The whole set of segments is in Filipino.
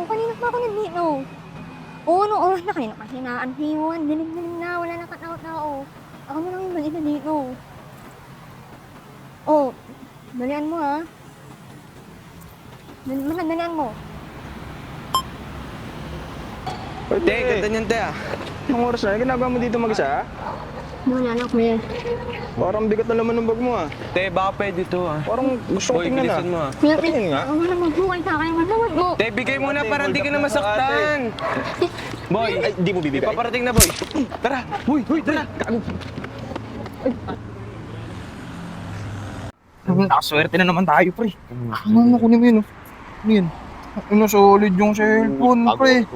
kanina pa ako nandito. Oo, anong oras na kayo nakahinaan? Hiwan, dilim-dilim na, wala na katao-tao. Ako na lang yung balita dito. Oh, dalian mo ha. Dalian mo. Te, ganda niyan te ah. Anong oras na? Ginagawa mo dito mag-isa? Wala na, kuya. Parang bigat na laman ng bag mo ah. Te, baka pwede to ah. Parang gusto ko Boy, tingnan ah. bilisan mo ah. Kuya, Tingin nga. ako na magbukay sa akin. Magdawad mo. Te, bigay mo na para hindi ka na masaktan. Boy, Ay, di mo bibigay? paparating na boy. Tara, huy, tara. Nakaswerte na naman tayo, pre. Ano, kunin mo yun, oh. Ano yun? Ano, solid yung cellphone, pre.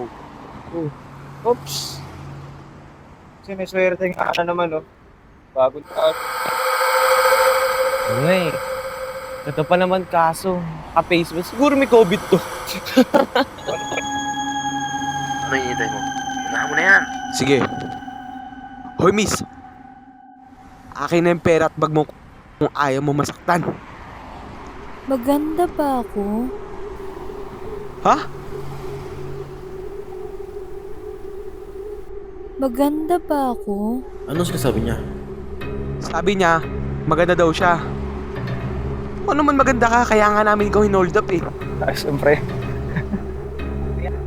Oops. Kasi may swerte yung naman, oh. Bagong taon. Ano eh. Ito pa naman kaso. Ka-face mo. Siguro may COVID to. Ano hinihintay mo? Unahan mo na yan. Sige. Hoy, miss. Akin na yung pera at bag mo kung ayaw mo masaktan. Maganda ba ako? Ha? Maganda ba ako? Anong sinasabi niya? Sabi niya, maganda daw siya. Ano naman maganda ka, kaya nga namin ikaw hinold up eh. Ay, siyempre.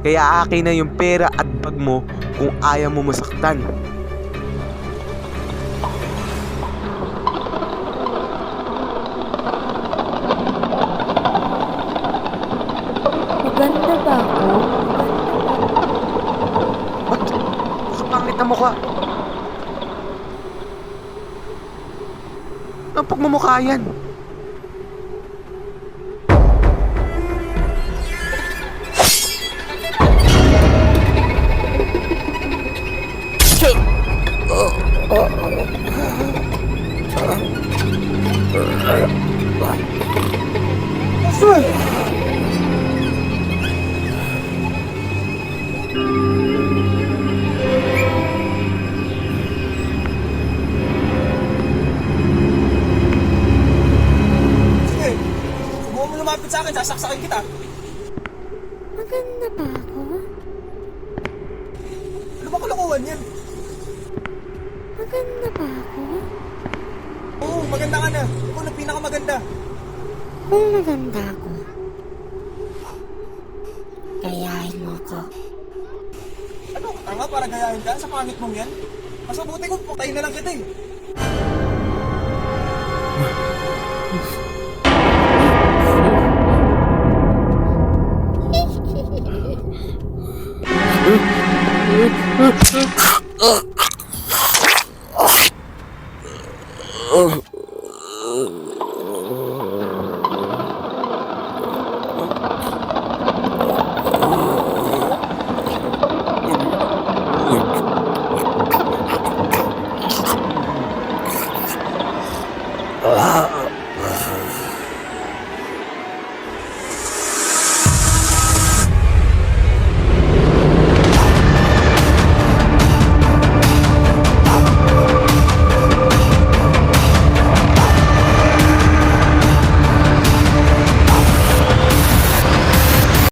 Kaya akin na yung pera at bag mo kung ayaw mo masaktan. Maganda ba ako? Bakit pangit na mukha? Ang pagmumukha yan. Huwag mo lumapit sa akin, sasaksakin kita. Maganda ba ako? Ano ba kalokohan yan? Maganda ba ako? Oo, maganda ka na. Ako na pinakamaganda. Kung maganda ako, gayahin mo ko. Ano, tanga para gayahin ka sa pangit mong yan? Mas mabuti kung putayin na lang kita eh.